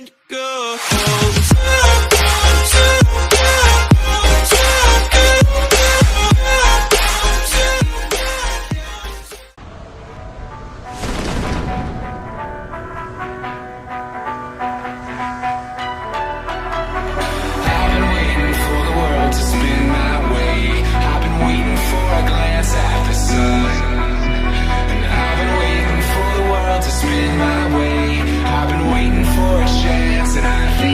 and go. I've been waiting for a chance, and I think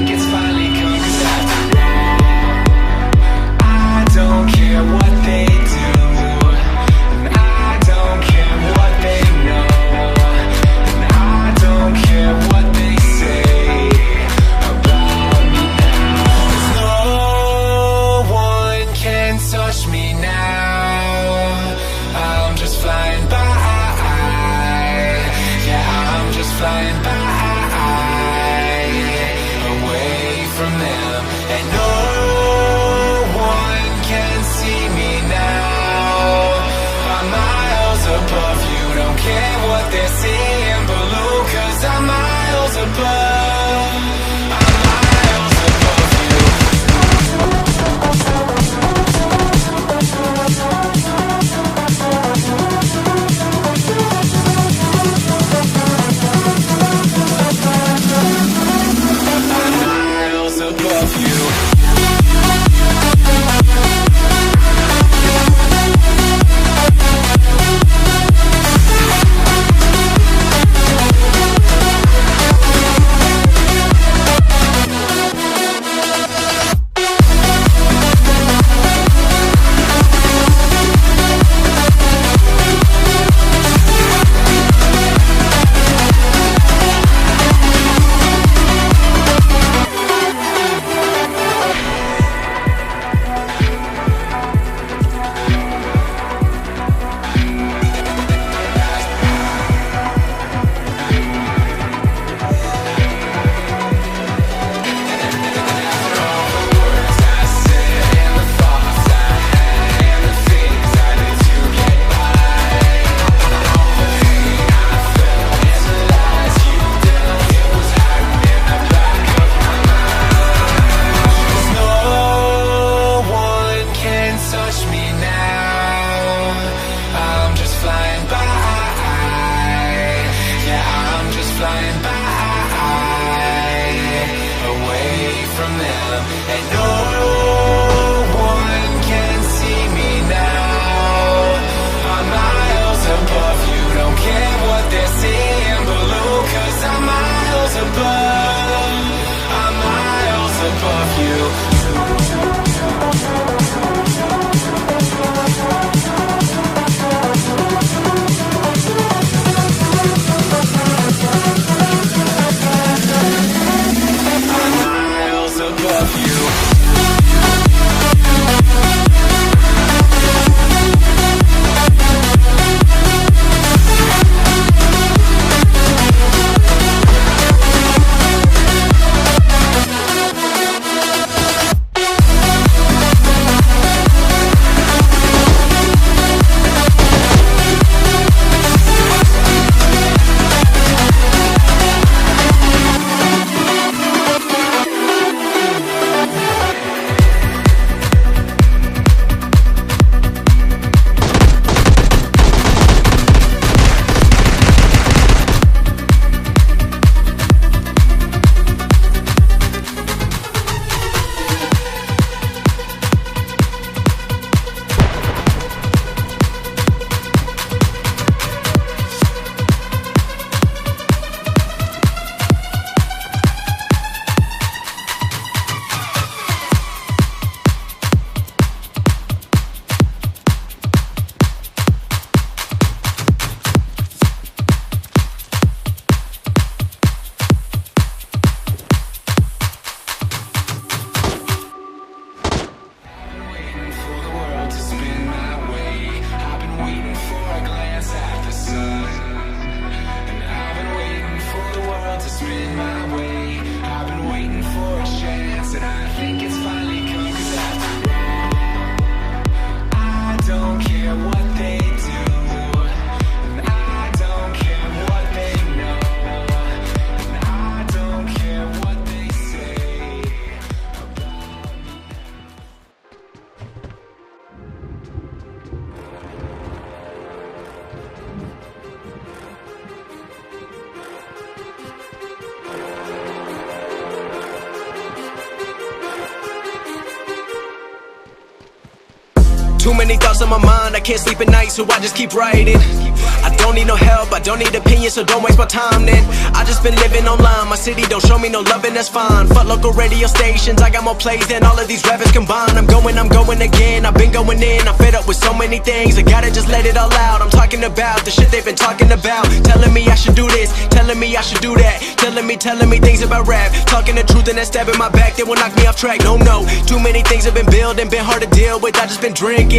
Too many thoughts on my mind, I can't sleep at night, so I just keep writing. I don't need no help, I don't need opinions, so don't waste my time then. I just been living online, my city don't show me no loving, that's fine. Fuck local radio stations, I got more plays than all of these rappers combined. I'm going again, I've been going in, I'm fed up with so many things, I gotta just let it all out. I'm talking about the shit they've been talking about, telling me I should do this, telling me I should do that, telling me things about rap, talking the truth and that stab in my back, they will knock me off track. No, too many things have been building, been hard to deal with, I just been drinking.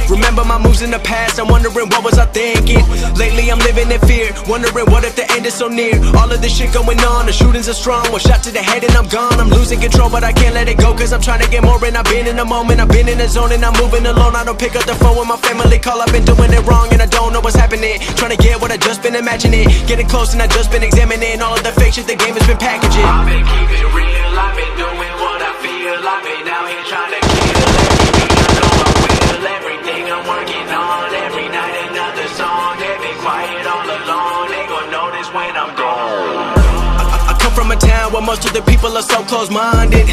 Remember my moves in the past, I'm wondering what was I thinking. Lately I'm living in fear, wondering what if the end is so near. All of this shit going on, the shootings are strong, one shot to the head and I'm gone. I'm losing control but I can't let it go, cause I'm trying to get more. And I've been in the moment, I've been in the zone, and I'm moving alone. I don't pick up the phone when my family call, I've been doing it wrong and I don't know what's happening. Trying to get what I just been imagining, getting close and I just been examining all of the fake shit the game has been packaging. I've been keeping it real, I've been doing what I feel. I've been out here trying to kill everything. I know I will, everything I'm working on. Every night another song, they been quiet all alone. They gon' notice when I'm gone. I come from a town where most of the people are so close-minded.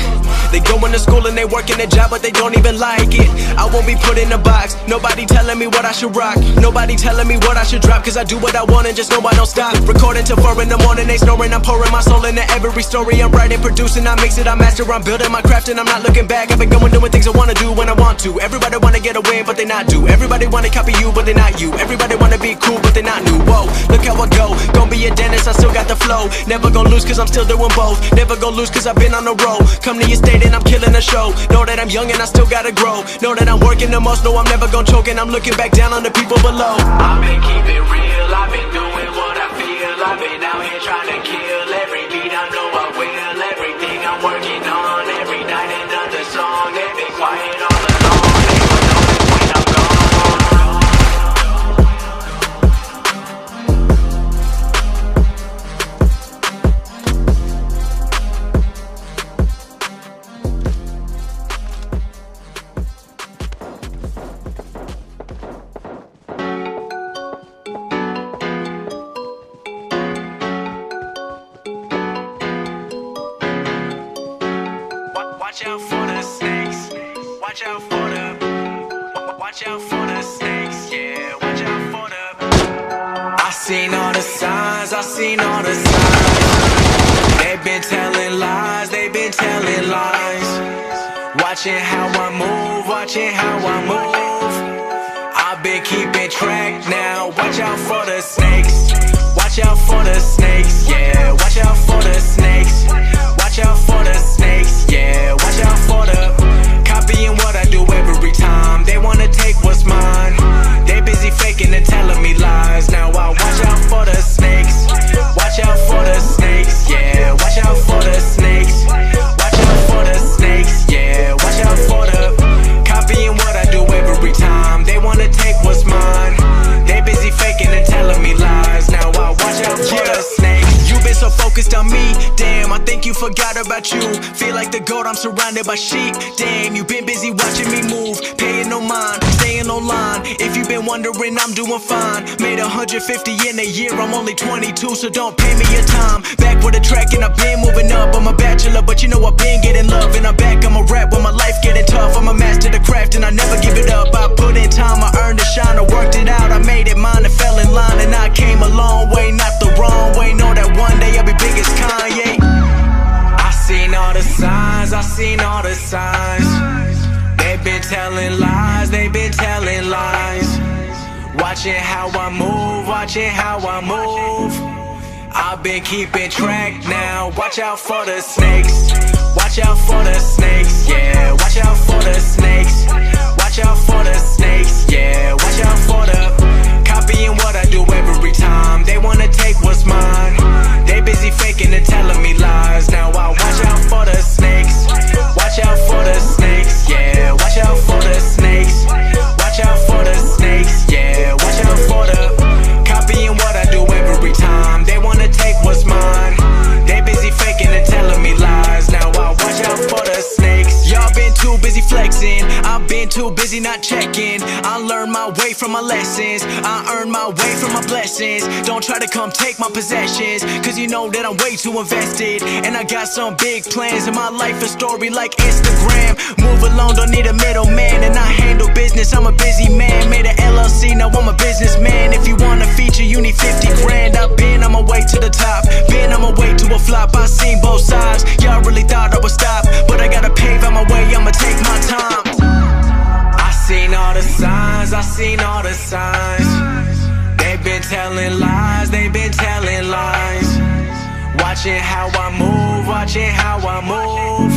They going to school and they working a job but they don't even like it. I won't be put in a box, nobody telling me what I should rock, nobody telling me what I should drop, cause I do what I want and just know I don't stop. Recording till 4 in the morning, they snoring, I'm pouring my soul into every story. I'm writing, producing, I mix it, I master, I'm building my craft and I'm not looking back. I've been going doing things I wanna do when I want to. Everybody wanna get a win but they not do. Everybody wanna copy you but they not you. Everybody wanna be cool but they not new. Whoa, look how I go, gon' be a dentist, I still got the flow. Never gon' lose cause I'm still doing both. Never gon' lose cause I've been on the road. Come to your state and I'm killing the show. Know that I'm young and I still gotta grow. Know that I'm working the most, know I'm never gon' choke. And I'm looking back down on the people below. I've been keeping it real, I've been doing what I feel. I've been out here trying to kill every beat, I know I will. Everything I'm working on, every night another song. They've been quiet all along, they gon' notice when I'm gone. Watch out for the snakes, watch out for the snakes, yeah, watch out for the. I seen all the signs, I seen all the signs. They've been telling lies, they've been telling lies. Watching how I move, watching how I move. I've been keeping track now, watch out for the snakes. Watch out for the snakes, yeah, watch out for the snakes. Watch out for the snakes, yeah, watch out for the. Copying what I do every time, they wanna take what's mine. They busy faking and telling me lies, now I watch out for the snakes. Watch out for the snakes, yeah, watch out for the snakes. Watch out for the snakes, yeah, watch out for the. Copying what I do every time, they wanna take what's mine. They busy faking and telling me lies, now I watch out for the snakes. You been so focused on me, damn, I think you forgot about you. Feel like the goat, I'm surrounded by sheep. Damn, you been busy watching me move, paying no mind, staying online. If you been wondering, I'm doing fine. Made 150 in a year, I'm only 22, so don't pay me your time. Back with a track and I've been moving up. I'm a bachelor, but you know I've been getting love. And I'm back, I'm a rap when my life getting tough. I'm a master of the craft and I never give it up. I put in time, I earned a shine, I worked it out. I made it mine and fell in line, and I came a long way, not the wrong way. Know that one day I'll be big as Kanye. I seen all the signs, I seen all the signs. They've been telling lies, they've been telling lies. Watching how I move, watching how I move. I've been keeping track now, watch out for the snakes. Watch out for the snakes, yeah, watch out for the snakes. Watch out for the snakes, yeah, watch out for the. Copying what I do every time, they wanna take what's mine. They busy faking and telling me lies, now I watch out for the snakes. Watch out for the snakes, yeah, watch out for the snakes. Watch out for the snakes, yeah, watch out for the. Copying what I do every time, they wanna take what's mine. They busy faking and telling me lies, now I watch out for the snakes. Y'all been too busy flexing, I've been too too busy not checking. I learned my way from my lessons, I earned my way from my blessings. Don't try to come take my possessions, cause you know that I'm way too invested. And I got some big plans in my life, a story like Instagram. Move alone, don't need a middleman, and I handle business, I'm a busy man. Made an LLC, now I'm a businessman. If you want a feature, you need 50 grand. I've been on my way to the top, been on my way to a flop. I seen both sides, y'all really thought I would stop, but I gotta pave out my way, I'ma take my time. I seen all the signs, I seen all the signs. They've been telling lies, they've been telling lies. Watching how I move, watching how I move.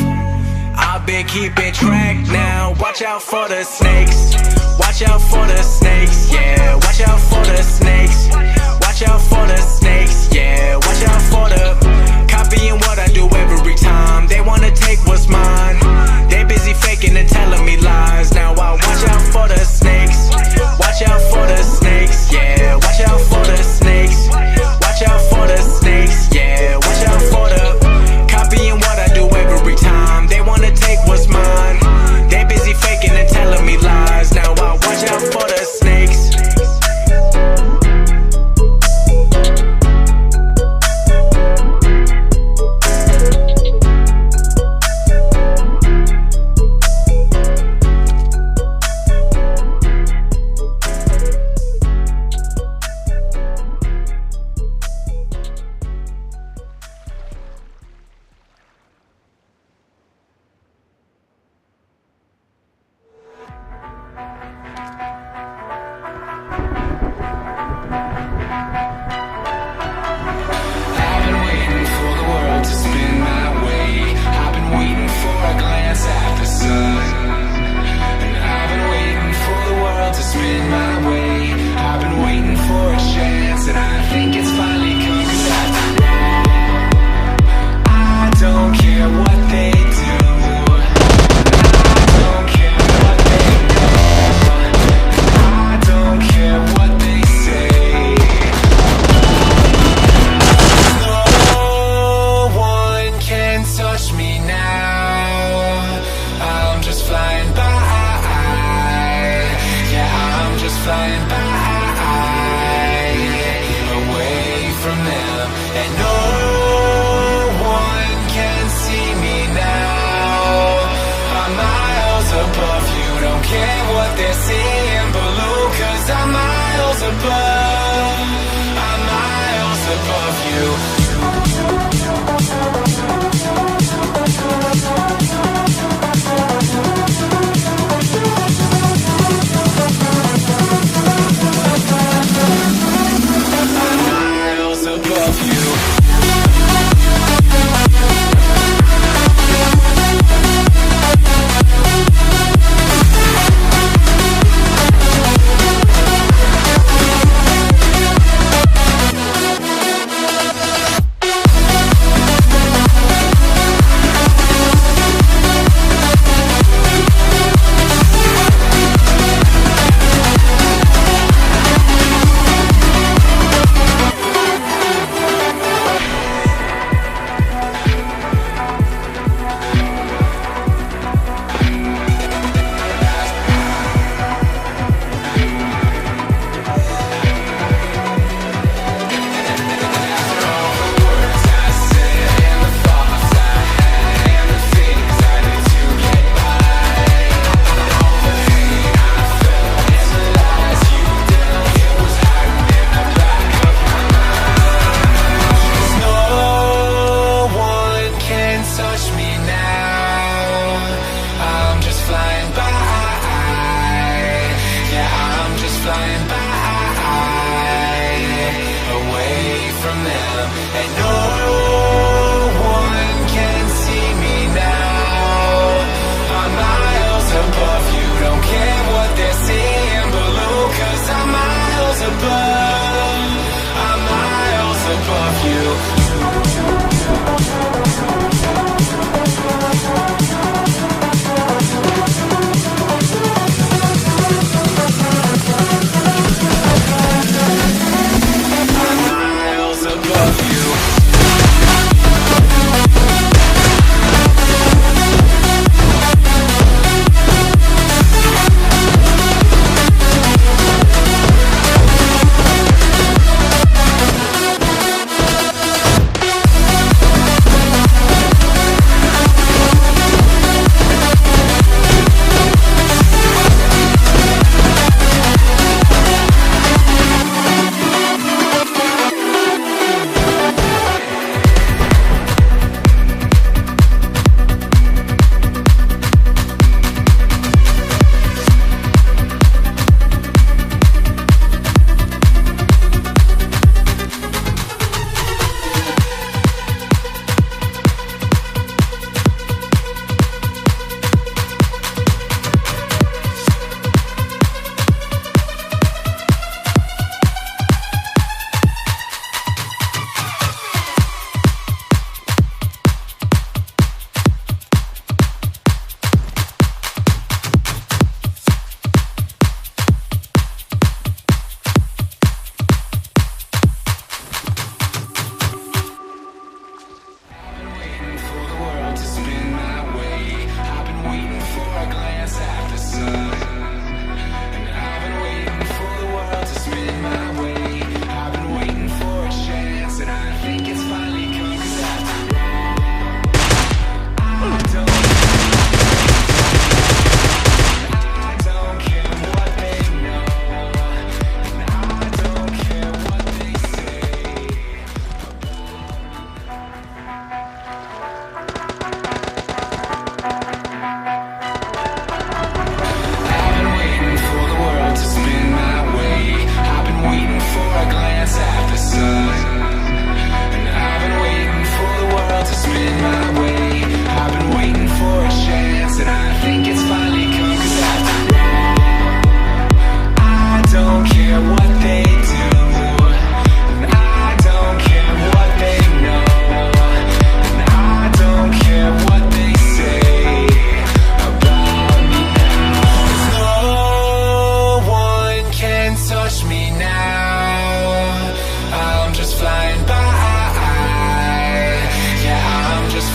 I've been keeping track now. Watch out for the snakes, watch out for the snakes, yeah. Watch out for the snakes, watch out for the snakes, yeah. Watch out for the copying what I do every time. They wanna take what's mine, they busy faking and telling me lies. Now I watch out for the snakes, watch out for the snakes, yeah. Watch out for the snakes, watch out for the snakes, yeah. Watch out for the copying what I do every time. They wanna take what's mine, they busy faking and telling me lies. Now I watch out for the snakes.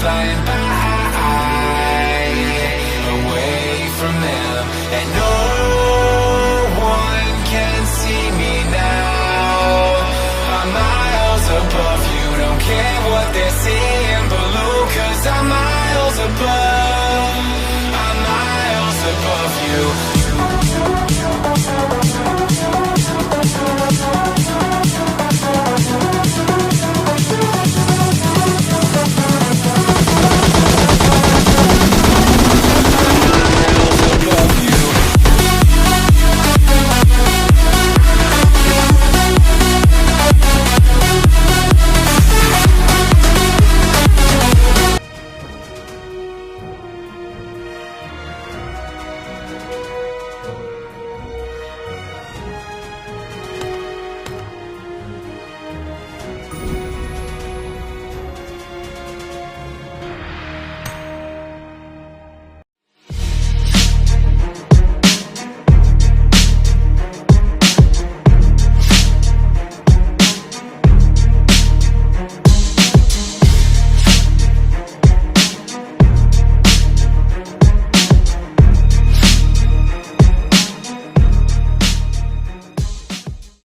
flying by.